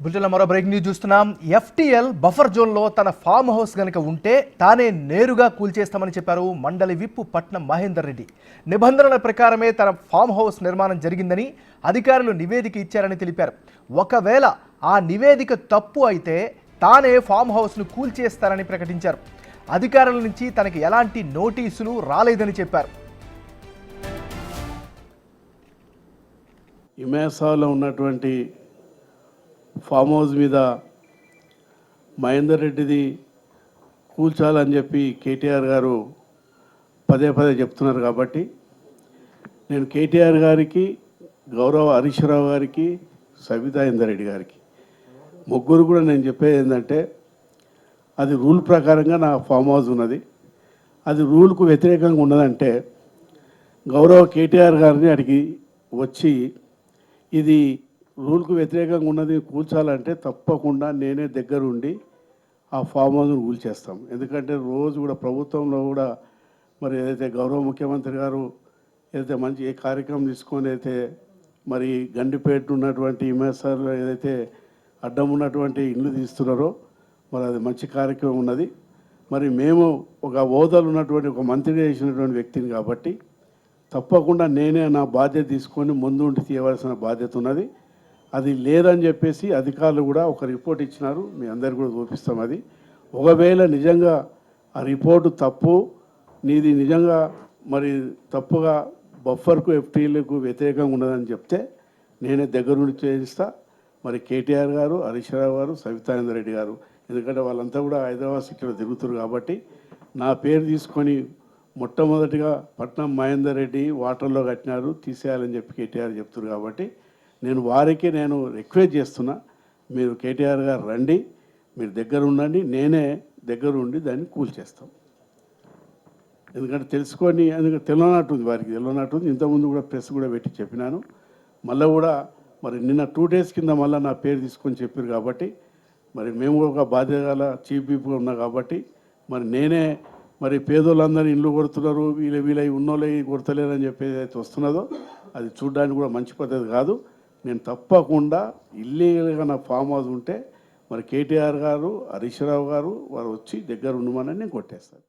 బులెటిన్లో మరో breaking news చూస్తున్నాం. ఎఫ్టీఎల్ బఫర్ జోన్లో తన ఫామ్ హౌస్ గనుక ఉంటే తానే నేరుగా కూల్చేస్తామని చెప్పారు మండలి విప్ పట్నం మహేందర్ రెడ్డి. నిబంధనల ప్రకారమే తన ఫామ్ హౌస్ నిర్మాణం జరిగిందని అధికారులు నివేదిక ఇచ్చారని తెలిపారు. ఒకవేళ ఆ నివేదిక తప్పు అయితే తానే ఫామ్ హౌస్ను కూల్చేస్తారని ప్రకటించారు. అధికారుల నుంచి తనకి ఎలాంటి నోటీసులు రాలేదని చెప్పారు. ఇమేసాలో ఉన్నటువంటి ఫామ్ హౌస్ మీద మహేందర్ రెడ్డిది కూల్చాలని చెప్పి కేటీఆర్ గారు పదే పదే చెప్తున్నారు. కాబట్టి నేను కేటీఆర్ గారికి, గౌరవ హరీష్ రావు గారికి, సబితా ఇందర్ రెడ్డి గారికి ముగ్గురు కూడా నేను చెప్పేది ఏంటంటే, అది రూల్ ప్రకారంగా నా ఫామ్ హౌస్ ఉన్నది. అది రూల్కు వ్యతిరేకంగా ఉన్నదంటే గౌరవ కేటీఆర్ గారిని అడిగి వచ్చి ఇది రూల్కు వ్యతిరేకంగా ఉన్నది కూల్చాలంటే తప్పకుండా నేనే దగ్గరుండి ఆ ఫామ్ హౌస్ను కూల్చేస్తాం. ఎందుకంటే రోజు కూడా ప్రభుత్వంలో కూడా మరి ఏదైతే గౌరవ ముఖ్యమంత్రి గారు ఏదైతే మంచి ఏ కార్యక్రమం తీసుకొని అయితే మరి గండిపేట ఉన్నటువంటి ఇమేసార్లో ఏదైతే అడ్డం ఉన్నటువంటి ఇల్లు తీస్తున్నారో మరి అది మంచి కార్యక్రమం ఉన్నది. మరి మేము ఒక హోదాలు ఉన్నటువంటి ఒక మంత్రి చేసినటువంటి వ్యక్తిని కాబట్టి తప్పకుండా నేనే నా బాధ్యత తీసుకొని ముందుండి తీయవలసిన బాధ్యత ఉన్నది. అది లేదని చెప్పేసి అధికారులు కూడా ఒక రిపోర్ట్ ఇచ్చినారు, మీ అందరికీ కూడా చూపిస్తాం. అది ఒకవేళ నిజంగా ఆ రిపోర్టు తప్పు, నీది నిజంగా మరి తప్పుగా బఫర్కు ఎఫ్టీలకు వ్యతిరేకంగా ఉన్నదని చెప్తే నేనే దగ్గరుండి చేయిస్తా. మరి కేటీఆర్ గారు, హరీష్ రావు గారు, సబితానంద రెడ్డి గారు, ఎందుకంటే వాళ్ళంతా కూడా హైదరాబాద్ సిటీలో తిరుగుతారు కాబట్టి నా పేరు తీసుకొని మొట్టమొదటిగా పట్నం మహేందర్ రెడ్డి వాటర్లో కట్టినారు తీసేయాలని చెప్పి కేటీఆర్ చెప్తున్నారు. కాబట్టి నేను వారికి రిక్వెస్ట్ చేస్తున్నా, మీరు కేటీఆర్ గారు రండి, మీరు దగ్గర ఉండండి, నేనే దగ్గర ఉండి దాన్ని కూల్చేస్తాం. ఎందుకంటే తెలుసుకొని, ఎందుకంటే తెలియనట్టుంది, వారికి తెలియనట్టుంది. ఇంతకుముందు కూడా ప్రెస్ కూడా పెట్టి చెప్పినాను. మళ్ళీ కూడా మరి నిన్న 2 days కింద మళ్ళీ నా పేరు తీసుకొని చెప్పారు. కాబట్టి మరి మేము ఒక బాధ్యత గల చీఫ్ విప్గా ఉన్నా కాబట్టి మరి నేనే మరి పేదోళ్ళందరూ ఇల్లు కొడుతున్నారు, వీళ్ళ ఉన్నోళ్ళే కొడతలేరని చెప్పేది అయితే వస్తున్నదో అది చూడడానికి కూడా మంచి పద్ధతి కాదు. నేను తప్పకుండా ఇల్లీగల్గా నా ఫామ్ హౌస్ ఉంటే మరి కేటీఆర్ గారు, హరీష్ రావు గారు వారు వచ్చి దగ్గర ఉండమని నేను కొట్టేస్తాను.